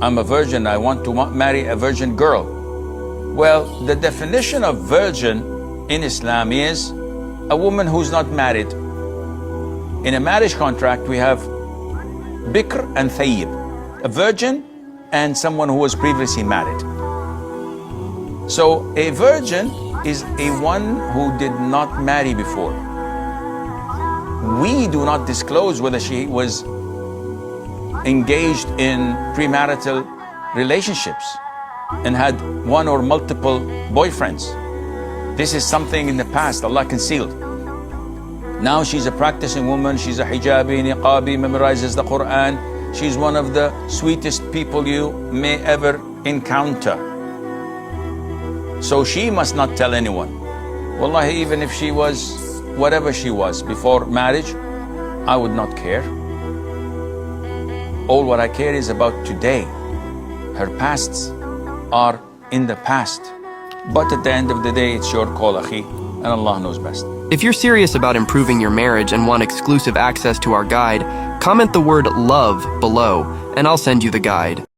I'm a virgin, I want to marry a virgin girl. Well, the definition of virgin in Islam is a woman who's not married. In a marriage contract, we have bikr and thayyib, a virgin and someone who was previously married. So a virgin is a one who did not marry before. We do not disclose whether she was engaged in premarital relationships and had one or multiple boyfriends. This is something in the past Allah concealed. Now she's a practicing woman, she's a hijabi, niqabi, memorizes the Quran. She's one of the sweetest people you may ever encounter. So she must not tell anyone. Wallahi, even if she was whatever she was before marriage, I would not care. All what I care is about today. Her pasts are in the past. But at the end of the day, it's your call, akhi, and Allah knows best. If you're serious about improving your marriage and want exclusive access to our guide, comment the word love below, and I'll send you the guide.